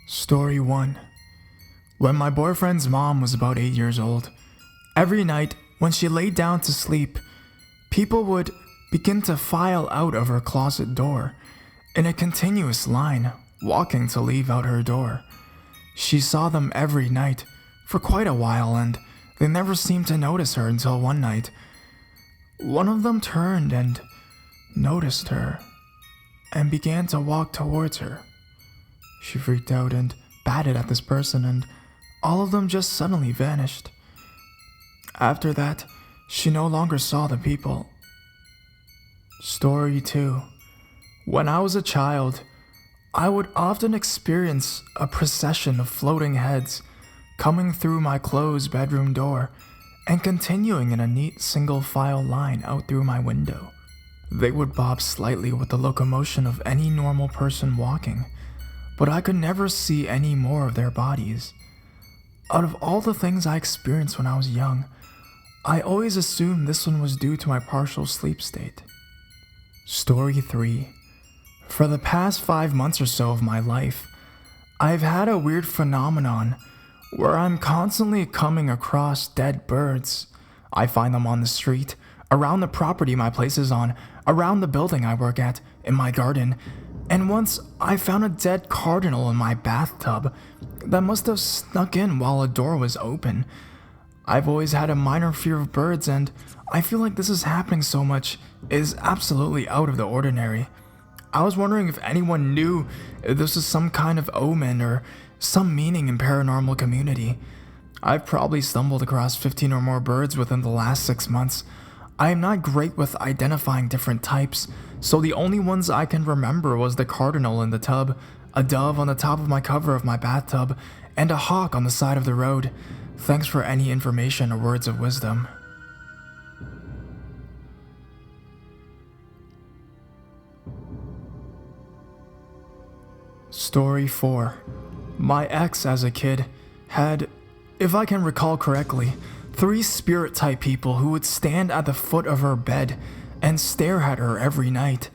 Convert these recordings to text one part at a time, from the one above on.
Story 1. When my boyfriend's mom was about 8 years old, every night when she laid down to sleep, people would begin to file out of her closet door in a continuous line, walking to leave out her door. She saw them every night for quite a while, and they never seemed to notice her until one night. One of them turned and noticed her and began to walk towards her. She freaked out and batted at this person, and all of them just suddenly vanished. After that, she no longer saw the people. Story 2. When I was a child, I would often experience a procession of floating heads coming through my closed bedroom door and continuing in a neat single file line out through my window. They would bob slightly with the locomotion of any normal person walking, but I could never see any more of their bodies. Out of all the things I experienced when I was young, I always assumed this one was due to my partial sleep state. Story 3. For the past 5 months or so of my life, I've had a weird phenomenon where I'm constantly coming across dead birds. I find them on the street, around the property my place is on, around the building I work at, in my garden, and once I found a dead cardinal in my bathtub that must have snuck in while a door was open. I've always had a minor fear of birds, and I feel like this is happening so much is absolutely out of the ordinary. I was wondering if anyone knew if this was some kind of omen or some meaning in paranormal community. I've probably stumbled across 15 or more birds within the last 6 months. I am not great with identifying different types, so the only ones I can remember was the cardinal in the tub, a dove on the top of my cover of my bathtub, and a hawk on the side of the road. Thanks for any information or words of wisdom. Story 4. My ex as a kid had, if I can recall correctly, 3 spirit-type people who would stand at the foot of her bed and stare at her every night.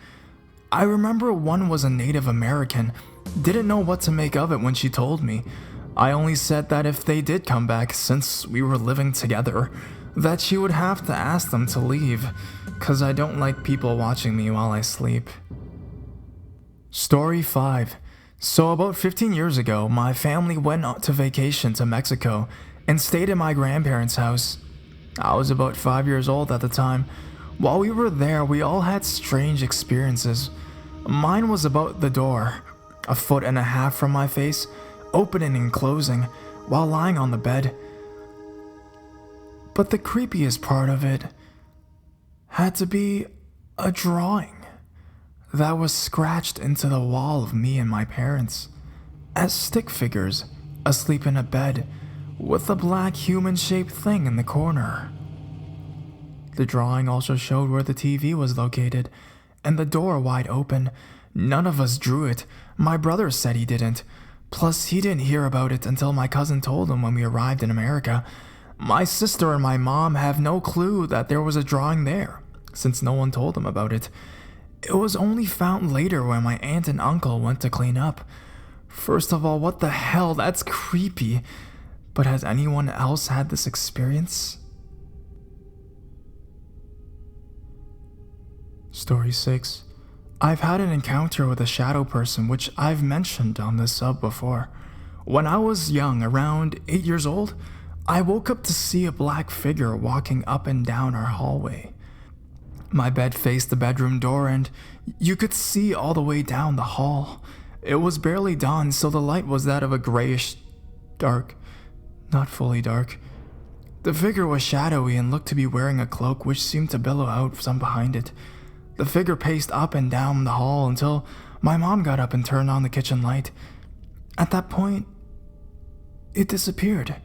I remember one was a Native American. Didn't know what to make of it when she told me. I only said that if they did come back, since we were living together, that she would have to ask them to leave, 'cause I don't like people watching me while I sleep. Story 5. So about 15 years ago, my family went on to vacation to Mexico and stayed at my grandparents' house. I was about 5 years old at the time. While we were there, we all had strange experiences. Mine was about the door, 1.5 feet from my face, opening and closing while lying on the bed. But the creepiest part of it had to be a drawing that was scratched into the wall of me and my parents as stick figures asleep in a bed with a black human-shaped thing in the corner. The drawing also showed where the TV was located and the door wide open. None of us drew it. My brother said he didn't. Plus, he didn't hear about it until my cousin told him when we arrived in America. My sister and my mom have no clue that there was a drawing there, since no one told them about it. It was only found later when my aunt and uncle went to clean up. First of all, what the hell? That's creepy. But has anyone else had this experience? Story 6. I've had an encounter with a shadow person, which I've mentioned on this sub before. When I was young, around 8 years old, I woke up to see a black figure walking up and down our hallway. My bed faced the bedroom door, and you could see all the way down the hall. It was barely dawn, so the light was that of a grayish dark, not fully dark. The figure was shadowy and looked to be wearing a cloak which seemed to billow out from behind it. The figure paced up and down the hall until my mom got up and turned on the kitchen light. At that point, it disappeared.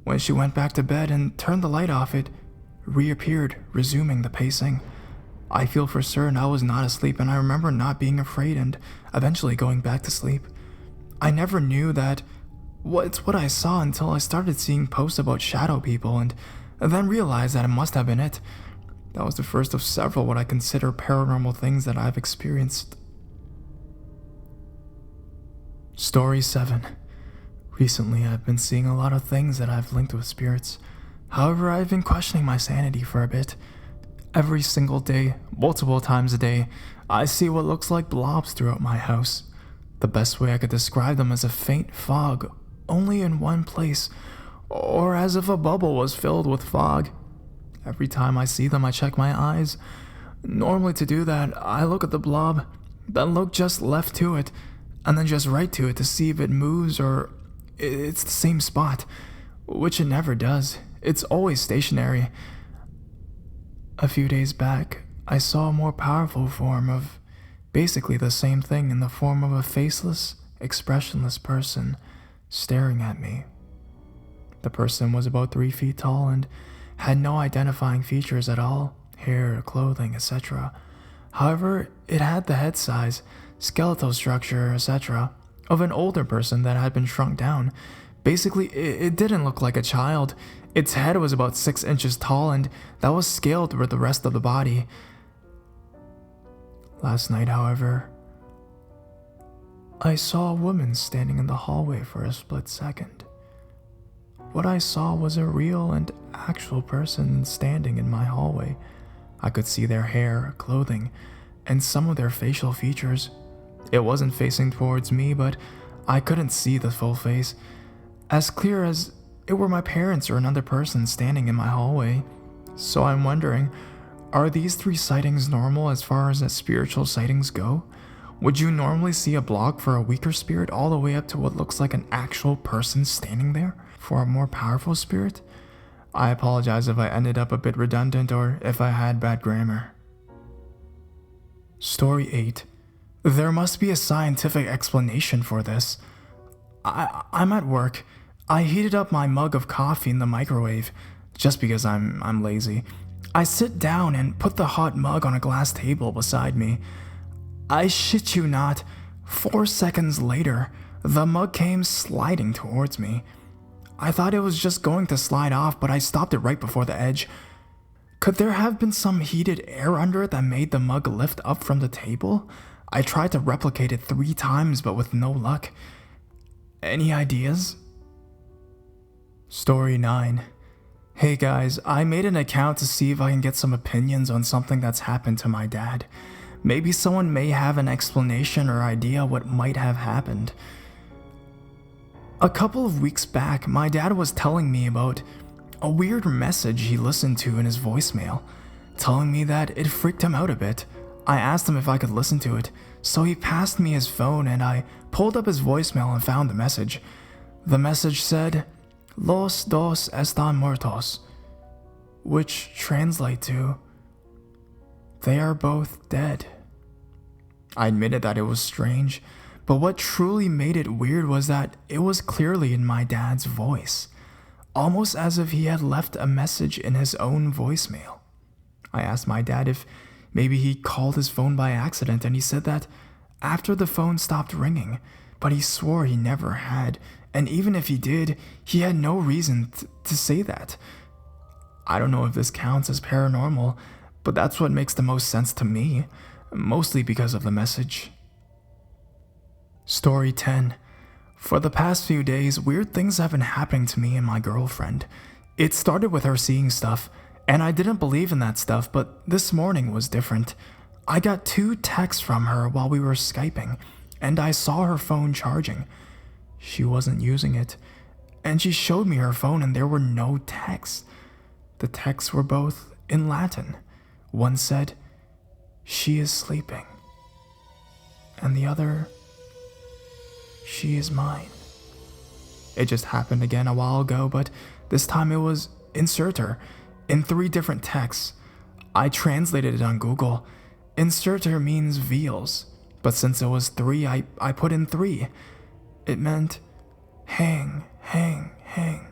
When she went back to bed and turned the light off, it reappeared, resuming the pacing. I feel for certain I was not asleep, and I remember not being afraid and eventually going back to sleep. I never knew that it's what I saw until I started seeing posts about shadow people, and then realized that it must have been it. That was the first of several what I consider paranormal things that I've experienced. Story 7. Recently, I've been seeing a lot of things that I've linked with spirits. However, I've been questioning my sanity for a bit. Every single day, multiple times a day, I see what looks like blobs throughout my house. The best way I could describe them is a faint fog, only in one place, or as if a bubble was filled with fog. Every time I see them, I check my eyes. Normally to do that, I look at the blob, then look just left to it, and then just right to it to see if it moves or it's the same spot, which it never does. It's always stationary. A few days back, I saw a more powerful form of basically the same thing in the form of a faceless, expressionless person staring at me. The person was about 3 feet tall and had no identifying features at all, hair, clothing, etc. However, it had the head size, skeletal structure, etc. of an older person that had been shrunk down. Basically, it didn't look like a child. Its head was about 6 inches tall and that was scaled with the rest of the body. Last night, however, I saw a woman standing in the hallway for a split second. What I saw was a real and actual person standing in my hallway. I could see their hair, clothing, and some of their facial features. It wasn't facing towards me, but I couldn't see the full face. As clear as it were my parents or another person standing in my hallway. So I'm wondering, are these 3 sightings normal as far as spiritual sightings go? Would you normally see a block for a weaker spirit all the way up to what looks like an actual person standing there for a more powerful spirit? I apologize if I ended up a bit redundant or if I had bad grammar. Story 8. There must be a scientific explanation for this. I'm at work. I heated up my mug of coffee in the microwave, just because I'm lazy. I sit down and put the hot mug on a glass table beside me. I shit you not, 4 seconds later, the mug came sliding towards me. I thought it was just going to slide off, but I stopped it right before the edge. Could there have been some heated air under it that made the mug lift up from the table? I tried to replicate it 3 times, but with no luck. Any ideas? Story 9. Hey guys, I made an account to see if I can get some opinions on something that's happened to my dad. Maybe someone may have an explanation or idea what might have happened. A couple of weeks back, my dad was telling me about a weird message he listened to in his voicemail, telling me that it freaked him out a bit. I asked him if I could listen to it, so he passed me his phone and I pulled up his voicemail and found the message. The message said, "Los dos están muertos," which translate to, "They are both dead." I admitted that it was strange, but what truly made it weird was that it was clearly in my dad's voice, almost as if he had left a message in his own voicemail. I asked my dad if maybe he called his phone by accident, and he said that after the phone stopped ringing, but he swore he never had, and even if he did, he had no reason to say that. I don't know if this counts as paranormal, but that's what makes the most sense to me, mostly because of the message. Story 10. For the past few days, weird things have been happening to me and my girlfriend. It started with her seeing stuff, and I didn't believe in that stuff, but this morning was different. I got 2 texts from her while we were Skyping, and I saw her phone charging. She wasn't using it, and she showed me her phone and there were no texts. The texts were both in Latin. One said, "She is sleeping," and the other, "She is mine." It just happened again a while ago, but this time it was "insert her" in 3 different texts. I translated it on Google. Insert her means veals, but since it was 3, I put in 3. It meant hang, hang, hang.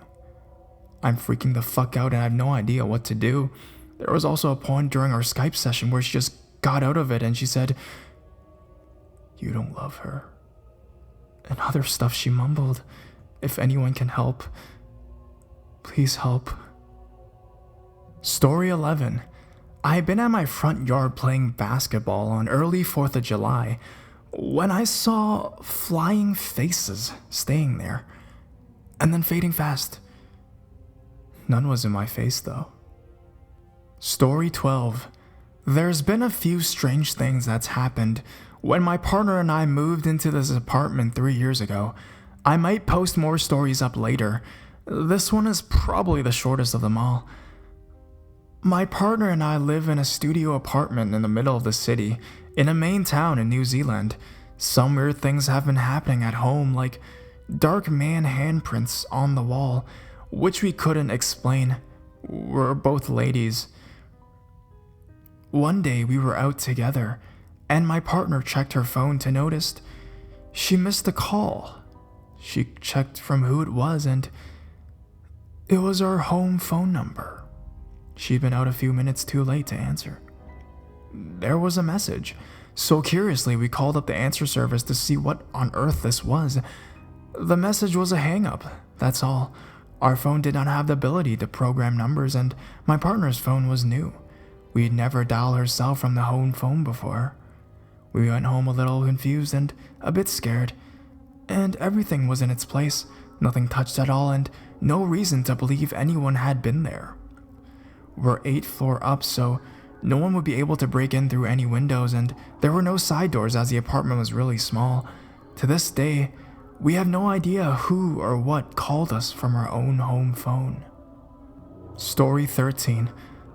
I'm freaking the fuck out and I have no idea what to do. There was also a point during our Skype session where she just got out of it and she said, "You don't love her," and other stuff she mumbled. If anyone can help, please help. Story 11. I had been at my front yard playing basketball on early 4th of July when I saw flying faces staying there and then fading fast. None was in my face though. Story 12. There's been a few strange things that's happened when my partner and I moved into this apartment 3 years ago. I might post more stories up later. This one is probably the shortest of them all. My partner and I live in a studio apartment in the middle of the city, in a main town in New Zealand. Some weird things have been happening at home, like dark man handprints on the wall, which we couldn't explain. We're both ladies. One day we were out together, and my partner checked her phone to notice she missed a call. She checked from who it was, and it was our home phone number. She'd been out a few minutes too late to answer. There was a message, so curiously we called up the answer service to see what on earth this was. The message was a hang-up, that's all. Our phone did not have the ability to program numbers, and my partner's phone was new. We'd never dialed her cell from the home phone before. We went home a little confused and a bit scared, and everything was in its place, nothing touched at all, and no reason to believe anyone had been there. We're 8th floor up, so no one would be able to break in through any windows, and there were no side doors as the apartment was really small. To this day, we have no idea who or what called us from our own home phone. Story 13.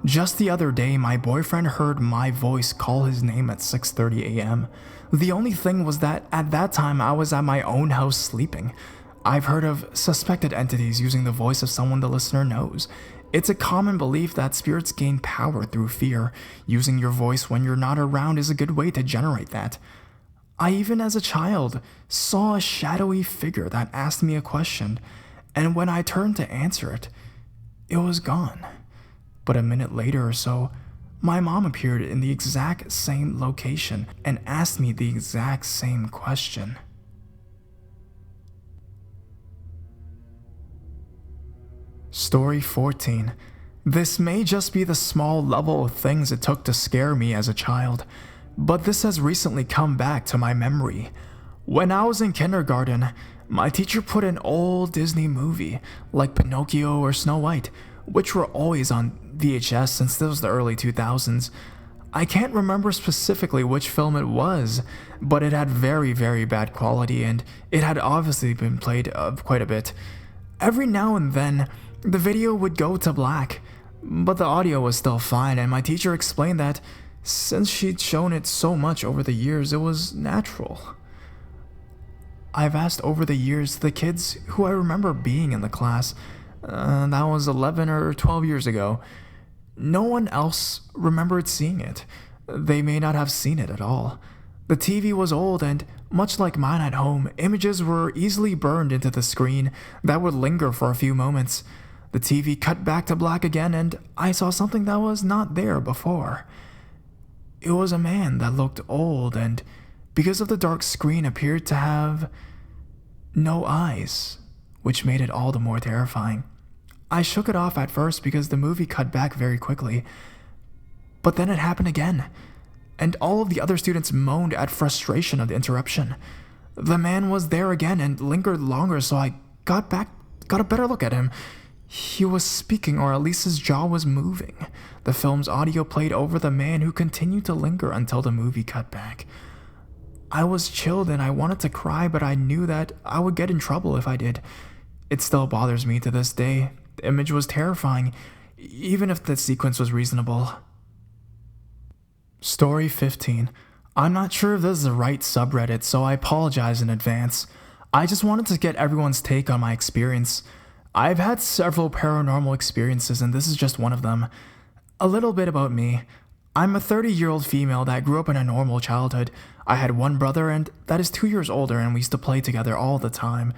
Just the other day, my boyfriend heard my voice call his name at 6:30 a.m. The only thing was that at that time I was at my own house sleeping. I've heard of suspected entities using the voice of someone the listener knows. It's a common belief that spirits gain power through fear. Using your voice when you're not around is a good way to generate that. I even as a child saw a shadowy figure that asked me a question, and when I turned to answer it, it was gone. But a minute later or so, my mom appeared in the exact same location and asked me the exact same question. Story 14. This may just be the small level of things it took to scare me as a child, but this has recently come back to my memory. When I was in kindergarten, my teacher put an old Disney movie, like Pinocchio or Snow White, which were always on VHS since this was the early 2000s. I can't remember specifically which film it was, but it had very, very bad quality, and it had obviously been played quite a bit. Every now and then, the video would go to black, but the audio was still fine, and my teacher explained that since she'd shown it so much over the years, it was natural. I've asked over the years the kids who I remember being in the class, that was 11 or 12 years ago. No one else remembered seeing it. They may not have seen it at all. The TV was old, and much like mine at home, images were easily burned into the screen that would linger for a few moments. The TV cut back to black again, and I saw something that was not there before. It was a man that looked old, and because of the dark screen appeared to have no eyes, which made it all the more terrifying. I shook it off at first because the movie cut back very quickly, but then it happened again, and all of the other students moaned at frustration of the interruption. The man was there again and lingered longer, so I got a better look at him. He was speaking, or at least his jaw was moving. The film's audio played over the man, who continued to linger until the movie cut back. I was chilled and I wanted to cry, but I knew that I would get in trouble if I did. It still bothers me to this day. The image was terrifying, even if the sequence was reasonable. Story 15. I'm not sure if this is the right subreddit, so I apologize in advance. I just wanted to get everyone's take on my experience. I've had several paranormal experiences, and this is just one of them. A little bit about me. I'm a 30-year-old female that grew up in a normal childhood. I had one brother, and that is 2 years older, and we used to play together all the time.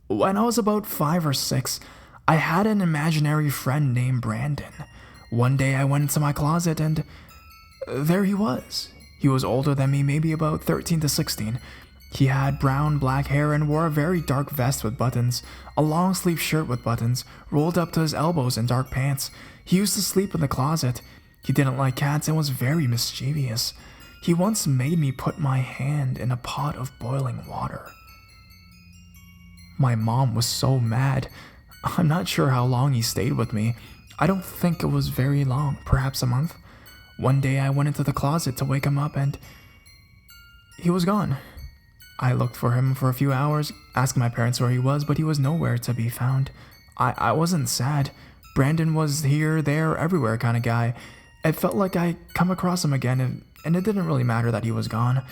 When I was about 5 or 6, I had an imaginary friend named Brandon. One day I went into my closet, and there he was. He was older than me, maybe about 13 to 16. He had brown-black hair and wore a very dark vest with buttons, a long-sleeve shirt with buttons, rolled up to his elbows, and dark pants. He used to sleep in the closet. He didn't like cats and was very mischievous. He once made me put my hand in a pot of boiling water. My mom was so mad. I'm not sure how long he stayed with me. I don't think it was very long, perhaps a month. One day I went into the closet to wake him up and he was gone. I looked for him for a few hours, asked my parents where he was, but he was nowhere to be found. I wasn't sad. Brandon was here, there, everywhere kind of guy. It felt like I come across him again, and it didn't really matter that he was gone.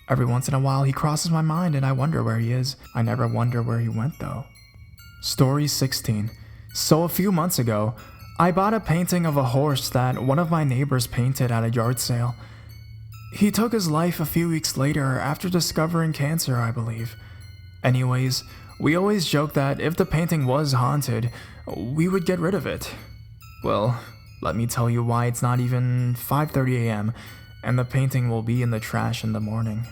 Every once in a while he crosses my mind and I wonder where he is. I never wonder where he went though. Story 16. So a few months ago, I bought a painting of a horse that one of my neighbors painted at a yard sale. He took his life a few weeks later after discovering cancer, I believe. Anyways, we always joke that if the painting was haunted, we would get rid of it. Well, let me tell you why it's not even 5:30 a.m. and the painting will be in the trash in the morning.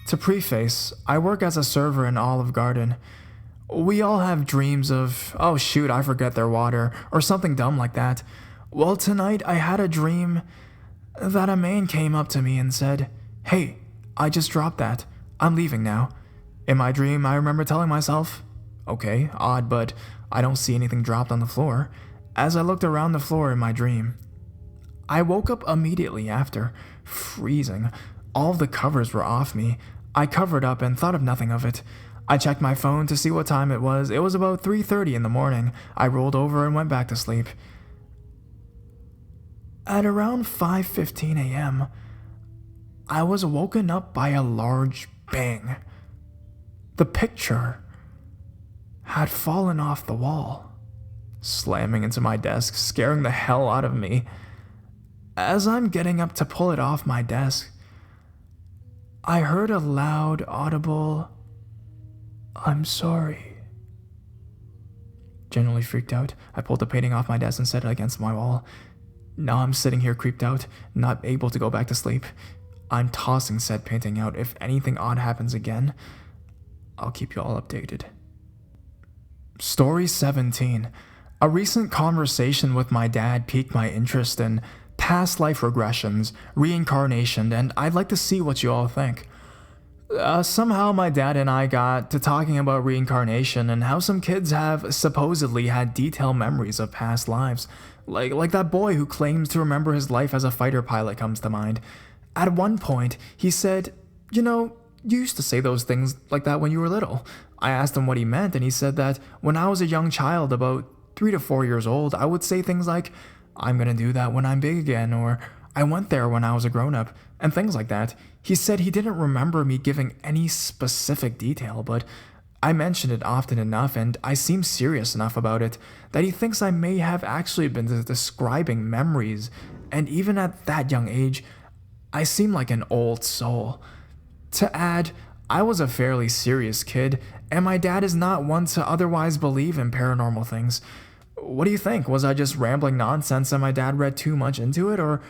To preface, I work as a server in Olive Garden. We all have dreams of, oh shoot, I forget their water, or something dumb like that. Well, tonight I had a dream that a man came up to me and said, "Hey, I just dropped that. I'm leaving now." In my dream, I remember telling myself, okay, odd, but I don't see anything dropped on the floor. As I looked around the floor in my dream, I woke up immediately after, freezing. All of the covers were off me. I covered up and thought of nothing of it. I checked my phone to see what time it was. It was about 3:30 in the morning. I rolled over and went back to sleep. At around 5:15 a.m., I was woken up by a large bang. The picture had fallen off the wall, slamming into my desk, scaring the hell out of me. As I'm getting up to pull it off my desk, I heard a loud, audible, "I'm sorry." Genuinely freaked out, I pulled the painting off my desk and set it against my wall. Now I'm sitting here creeped out, not able to go back to sleep. I'm tossing said painting out. If anything odd happens again, I'll keep you all updated. Story 17. A recent conversation with my dad piqued my interest in past life regressions, reincarnation, and I'd like to see what you all think. Somehow my dad and I got to talking about reincarnation and how some kids have supposedly had detailed memories of past lives. Like that boy who claims to remember his life as a fighter pilot comes to mind. At one point, he said, you used to say those things like that when you were little. I asked him what he meant, and he said that when I was a young child, about 3 to 4 years old, I would say things like, "I'm gonna do that when I'm big again," or "I went there when I was a grown-up," and things like that. He said he didn't remember me giving any specific detail, but I mentioned it often enough and I seemed serious enough about it that he thinks I may have actually been describing memories, and even at that young age, I seem like an old soul. To add, I was a fairly serious kid, and my dad is not one to otherwise believe in paranormal things. What do you think? Was I just rambling nonsense and my dad read too much into it, or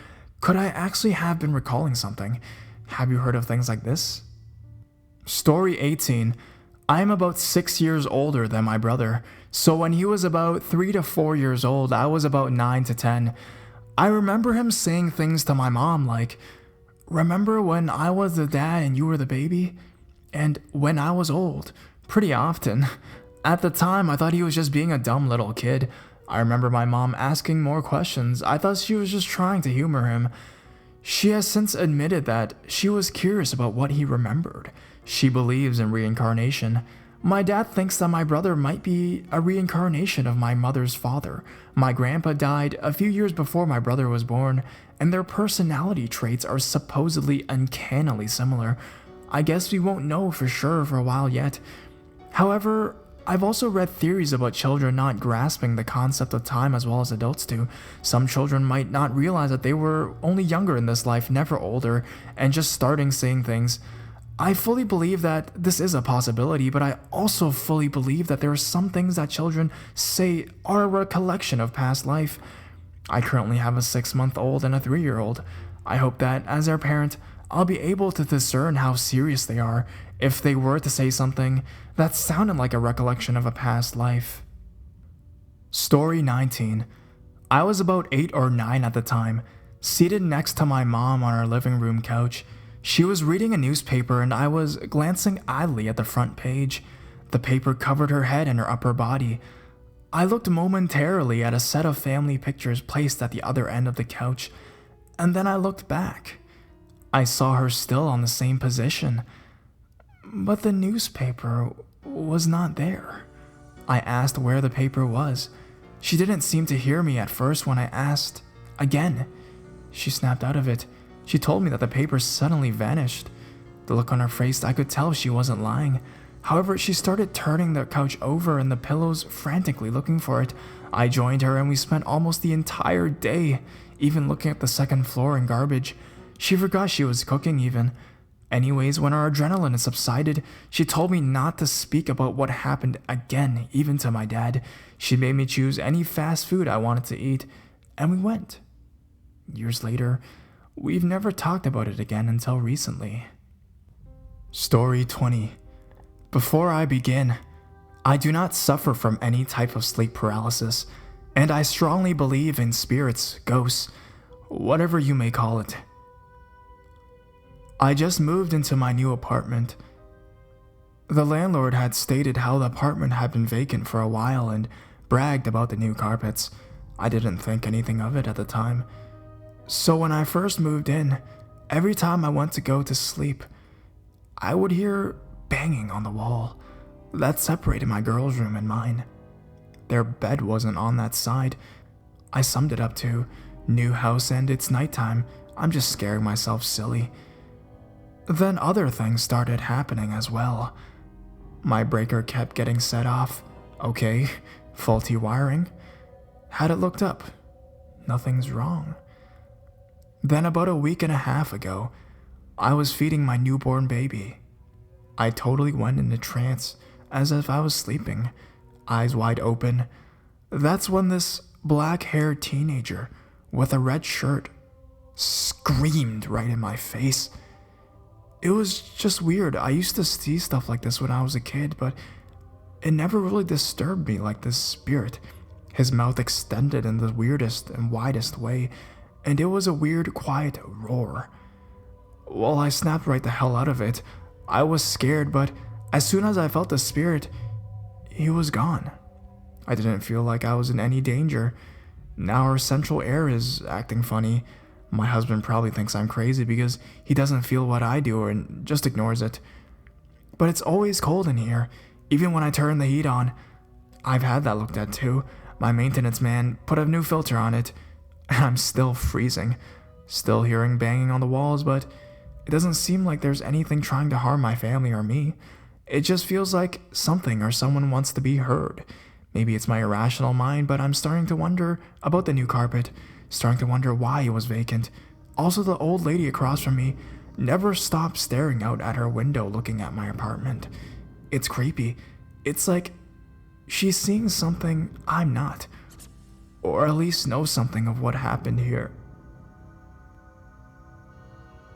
could I actually have been recalling something? Have you heard of things like this? Story 18. I am about 6 years older than my brother, so when he was about 3 to 4 years old, I was about 9 to 10. I remember him saying things to my mom like, "Remember when I was the dad and you were the baby?" And "when I was old," pretty often. At the time, I thought he was just being a dumb little kid. I remember my mom asking more questions. I thought she was just trying to humor him. She has since admitted that she was curious about what he remembered. She believes in reincarnation. My dad thinks that my brother might be a reincarnation of my mother's father. My grandpa died a few years before my brother was born, and their personality traits are supposedly uncannily similar. I guess we won't know for sure for a while yet. However, I've also read theories about children not grasping the concept of time as well as adults do. Some children might not realize that they were only younger in this life, never older, and just starting saying things. I fully believe that this is a possibility, but I also fully believe that there are some things that children say are a recollection of past life. I currently have a 6-month-old and a 3-year-old. I hope that, as their parent, I'll be able to discern how serious they are if they were to say something that sounded like a recollection of a past life. Story 19. I was about 8 or 9 at the time. Seated next to my mom on our living room couch, she was reading a newspaper and I was glancing idly at the front page. The paper covered her head and her upper body. I looked momentarily at a set of family pictures placed at the other end of the couch, and then I looked back. I saw her still on the same position, but the newspaper was not there. I asked where the paper was. She didn't seem to hear me at first when I asked again. She snapped out of it. She told me that the paper suddenly vanished. The look on her face, I could tell she wasn't lying. However, she started turning the couch over and the pillows frantically looking for it. I joined her and we spent almost the entire day, even looking at the second floor and garbage. She forgot she was cooking even. Anyways, when our adrenaline subsided, she told me not to speak about what happened again, even to my dad. She made me choose any fast food I wanted to eat, and we went. Years later, we've never talked about it again until recently. Story 20. Before I begin, I do not suffer from any type of sleep paralysis, and I strongly believe in spirits, ghosts, whatever you may call it. I just moved into my new apartment. The landlord had stated how the apartment had been vacant for a while and bragged about the new carpets. I didn't think anything of it at the time. So when I first moved in, every time I went to go to sleep, I would hear banging on the wall that separated my girl's room and mine. Their bed wasn't on that side. I summed it up to new house and it's nighttime. I'm just scaring myself silly. Then other things started happening as well. My breaker kept getting set off. Okay, faulty wiring. Had it looked up. Nothing's wrong. Then about a week and a half ago, I was feeding my newborn baby. I totally went into trance, as if I was sleeping, eyes wide open. That's when this black-haired teenager with a red shirt screamed right in my face. It was just weird. I used to see stuff like this when I was a kid, but it never really disturbed me like this spirit. His mouth extended in the weirdest and widest way, and it was a weird, quiet roar. Well, I snapped right the hell out of it. I was scared, but as soon as I felt the spirit, he was gone. I didn't feel like I was in any danger. Now our central air is acting funny. My husband probably thinks I'm crazy because he doesn't feel what I do and just ignores it. But it's always cold in here, even when I turn the heat on. I've had that looked at too. My maintenance man put a new filter on it, and I'm still freezing. Still hearing banging on the walls, but it doesn't seem like there's anything trying to harm my family or me. It just feels like something or someone wants to be heard. Maybe it's my irrational mind, but I'm starting to wonder about the new carpet. Starting to wonder why it was vacant. Also, the old lady across from me never stopped staring out at her window looking at my apartment. It's creepy. It's like she's seeing something I'm not. Or at least know something of what happened here.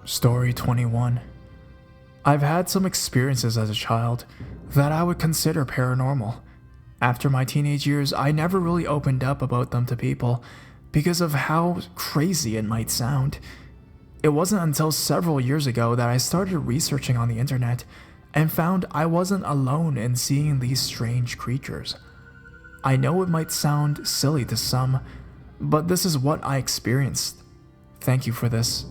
Story 21. I've had some experiences as a child that I would consider paranormal. After my teenage years, I never really opened up about them to people because of how crazy it might sound. It wasn't until several years ago that I started researching on the internet and found I wasn't alone in seeing these strange creatures. I know it might sound silly to some, but this is what I experienced. Thank you for this.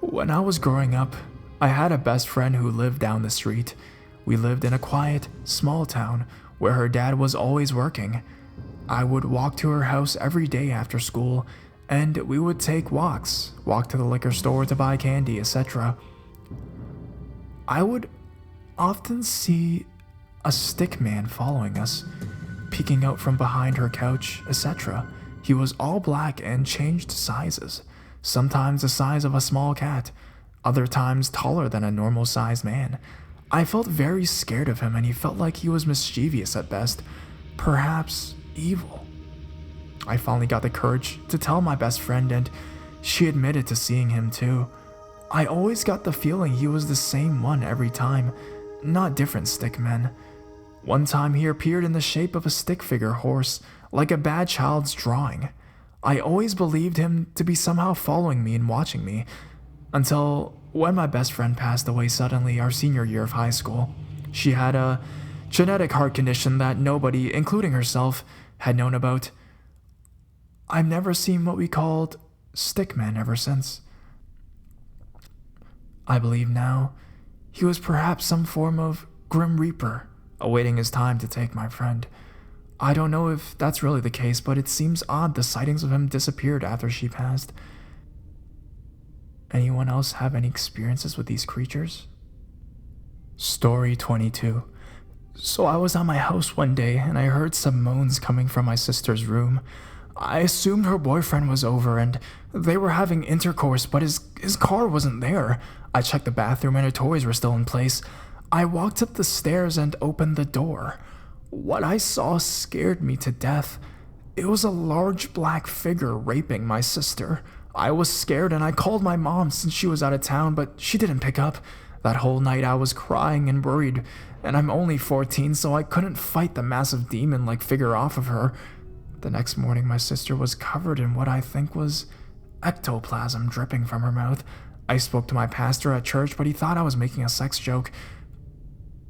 When I was growing up, I had a best friend who lived down the street. We lived in a quiet, small town where her dad was always working. I would walk to her house every day after school, and we would take walks, walk to the liquor store to buy candy, etc. I would often see a stick man following us, peeking out from behind her couch, etc. He was all black and changed sizes, sometimes the size of a small cat, other times taller than a normal-sized man. I felt very scared of him, and he felt like he was mischievous at best, perhaps evil. I finally got the courage to tell my best friend, and she admitted to seeing him too. I always got the feeling he was the same one every time, not different stick men. One time he appeared in the shape of a stick figure horse, like a bad child's drawing. I always believed him to be somehow following me and watching me, until when my best friend passed away suddenly our senior year of high school. She had a genetic heart condition that nobody, including herself, had known about. I've never seen what we called Stickman ever since. I believe now he was perhaps some form of Grim Reaper, awaiting his time to take my friend. I don't know if that's really the case, but it seems odd the sightings of him disappeared after she passed. Anyone else have any experiences with these creatures? Story 22. So I was at my house one day and I heard some moans coming from my sister's room. I assumed her boyfriend was over and they were having intercourse, but his car wasn't there. I checked the bathroom and her toys were still in place. I walked up the stairs and opened the door. What I saw scared me to death. It was a large black figure raping my sister. I was scared and I called my mom since she was out of town, but she didn't pick up. That whole night I was crying and worried, and I'm only 14, so I couldn't fight the massive demon-like figure off of her. The next morning my sister was covered in what I think was ectoplasm dripping from her mouth. I spoke to my pastor at church, but he thought I was making a sex joke.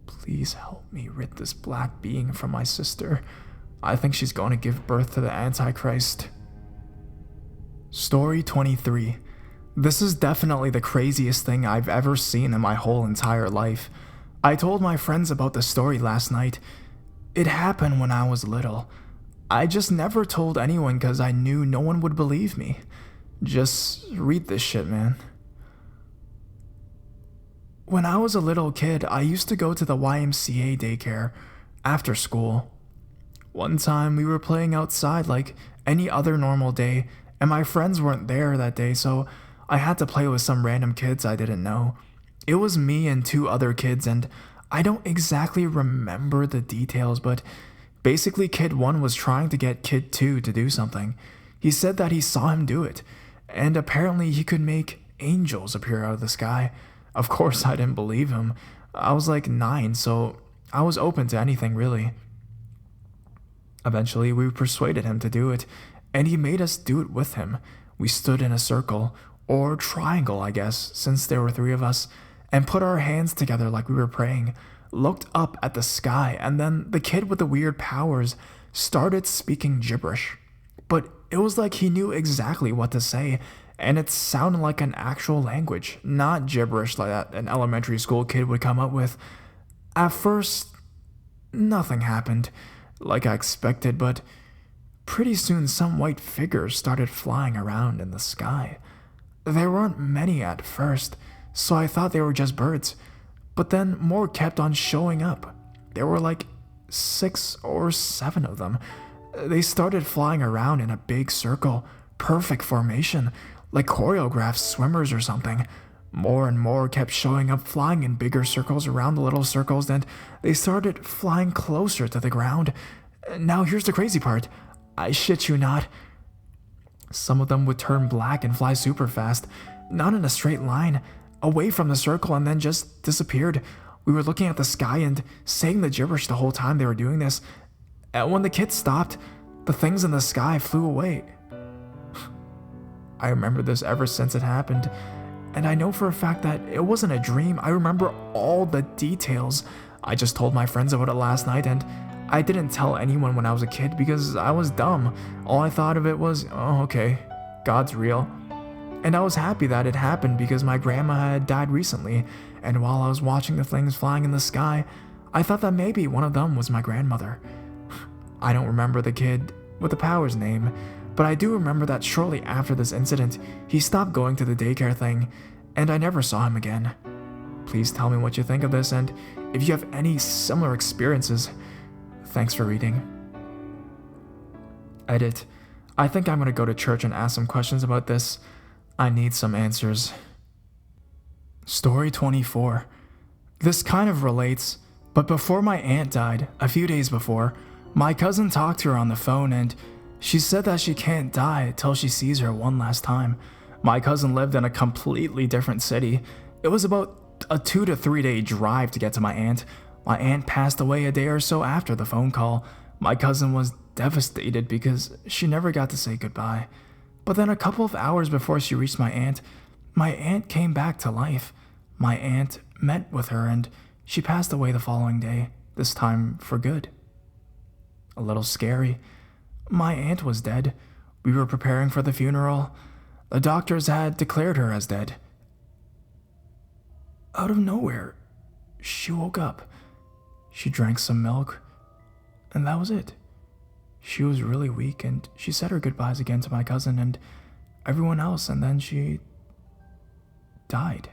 Please help me rid this black being from my sister. I think she's going to give birth to the Antichrist. Story 23. This is definitely the craziest thing I've ever seen in my whole entire life. I told my friends about the story last night. It happened when I was little. I just never told anyone because I knew no one would believe me. Just read this shit, man. When I was a little kid, I used to go to the YMCA daycare after school. One time we were playing outside like any other normal day, and my friends weren't there that day, so I had to play with some random kids I didn't know. It was me and 2 other kids, and I don't exactly remember the details, but basically Kid 1 was trying to get Kid 2 to do something. He said that he saw him do it, and apparently he could make angels appear out of the sky. Of course, I didn't believe him. I was like 9, so I was open to anything, really. Eventually, we persuaded him to do it, and he made us do it with him. We stood in a circle, or triangle, I guess, since there were 3 of us, and put our hands together like we were praying, looked up at the sky, and then the kid with the weird powers started speaking gibberish. But it was like he knew exactly what to say, and it sounded like an actual language, not gibberish like that an elementary school kid would come up with. At first, nothing happened, like I expected, but pretty soon some white figures started flying around in the sky. There weren't many at first, so I thought they were just birds, but then more kept on showing up. There were like 6 or 7 of them. They started flying around in a big circle, perfect formation, like choreographed swimmers or something. More and more kept showing up, flying in bigger circles around the little circles, and they started flying closer to the ground. Now here's the crazy part. I shit you not. Some of them would turn black and fly super fast, not in a straight line, away from the circle, and then just disappeared. We were looking at the sky and saying the gibberish the whole time they were doing this. And when the kids stopped, the things in the sky flew away. I remember this ever since it happened, and I know for a fact that it wasn't a dream. I remember all the details. I just told my friends about it last night, and I didn't tell anyone when I was a kid because I was dumb. All I thought of it was, oh, okay, God's real. And I was happy that it happened because my grandma had died recently, and while I was watching the things flying in the sky, I thought that maybe one of them was my grandmother. I don't remember the kid with the power's name, but I do remember that shortly after this incident, he stopped going to the daycare thing, and I never saw him again. Please tell me what you think of this, and if you have any similar experiences. Thanks for reading. Edit. I think I'm gonna go to church and ask some questions about this. I need some answers. Story 24. This kind of relates, but before my aunt died, a few days before, my cousin talked to her on the phone and she said that she can't die till she sees her one last time. My cousin lived in a completely different city. It was about a 2 to 3 day drive to get to my aunt. My aunt passed away a day or so after the phone call. My cousin was devastated because she never got to say goodbye. But then a couple of hours before she reached my aunt came back to life. My aunt met with her and she passed away the following day, this time for good. A little scary. My aunt was dead. We were preparing for the funeral. The doctors had declared her as dead. Out of nowhere, she woke up. She drank some milk, and that was it. She was really weak, and she said her goodbyes again to my cousin and everyone else, and then she died.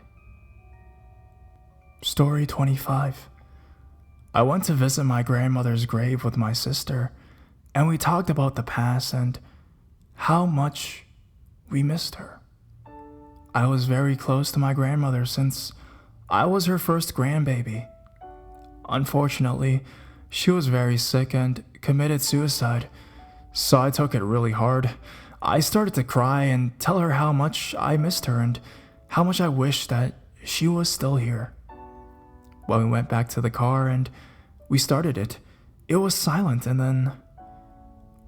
Story 25. I went to visit my grandmother's grave with my sister, and we talked about the past and how much we missed her. I was very close to my grandmother since I was her first grandbaby. Unfortunately, she was very sick and committed suicide, so I took it really hard. I started to cry and tell her how much I missed her and how much I wished that she was still here. When we went back to the car and we started it, it was silent, and then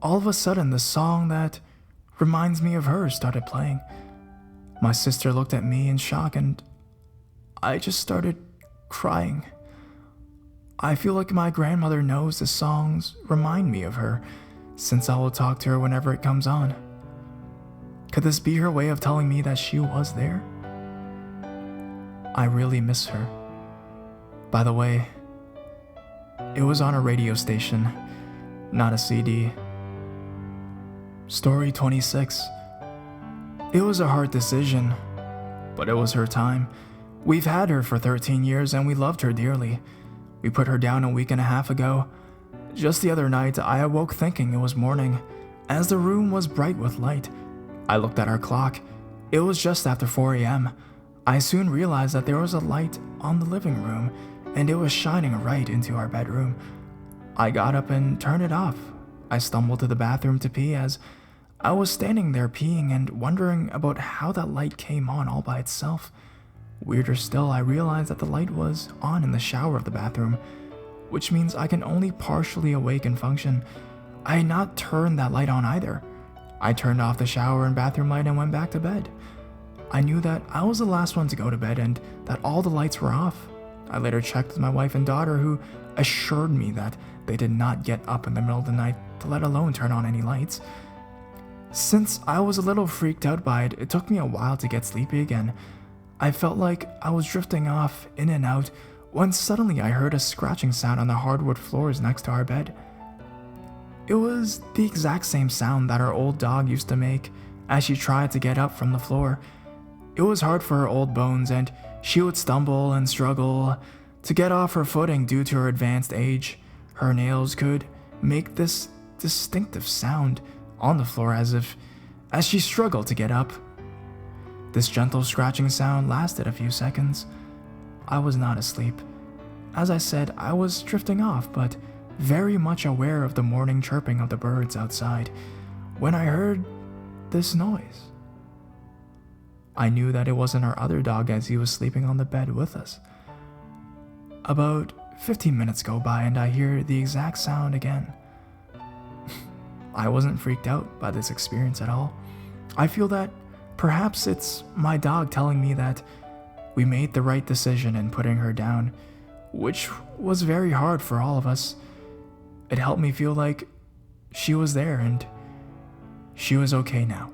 all of a sudden the song that reminds me of her started playing. My sister looked at me in shock and I just started crying. I feel like my grandmother knows the songs remind me of her, since I will talk to her whenever it comes on. Could this be her way of telling me that she was there? I really miss her. By the way, it was on a radio station, not a CD. Story 26. It was a hard decision, but it was her time. We've had her for 13 years and we loved her dearly. We put her down a week and a half ago. Just the other night, I awoke thinking it was morning, as the room was bright with light. I looked at our clock. It was just after 4 a.m. I soon realized that there was a light on the living room, and it was shining right into our bedroom. I got up and turned it off. I stumbled to the bathroom to pee as I was standing there peeing and wondering about how that light came on all by itself. Weirder still, I realized that the light was on in the shower of the bathroom, which means I can only partially awake and function. I had not turned that light on either. I turned off the shower and bathroom light and went back to bed. I knew that I was the last one to go to bed and that all the lights were off. I later checked with my wife and daughter, who assured me that they did not get up in the middle of the night to let alone turn on any lights. Since I was a little freaked out by it, it took me a while to get sleepy again. I felt like I was drifting off in and out when suddenly I heard a scratching sound on the hardwood floors next to our bed. It was the exact same sound that our old dog used to make as she tried to get up from the floor. It was hard for her old bones, and she would stumble and struggle to get off her footing due to her advanced age. Her nails could make this distinctive sound on the floor as she struggled to get up. This gentle scratching sound lasted a few seconds. I was not asleep. As I said, I was drifting off, but very much aware of the morning chirping of the birds outside when I heard this noise. I knew that it wasn't our other dog, as he was sleeping on the bed with us. About 15 minutes go by and I hear the exact sound again. I wasn't freaked out by this experience at all. I feel that perhaps it's my dog telling me that we made the right decision in putting her down, which was very hard for all of us. It helped me feel like she was there and she was okay now.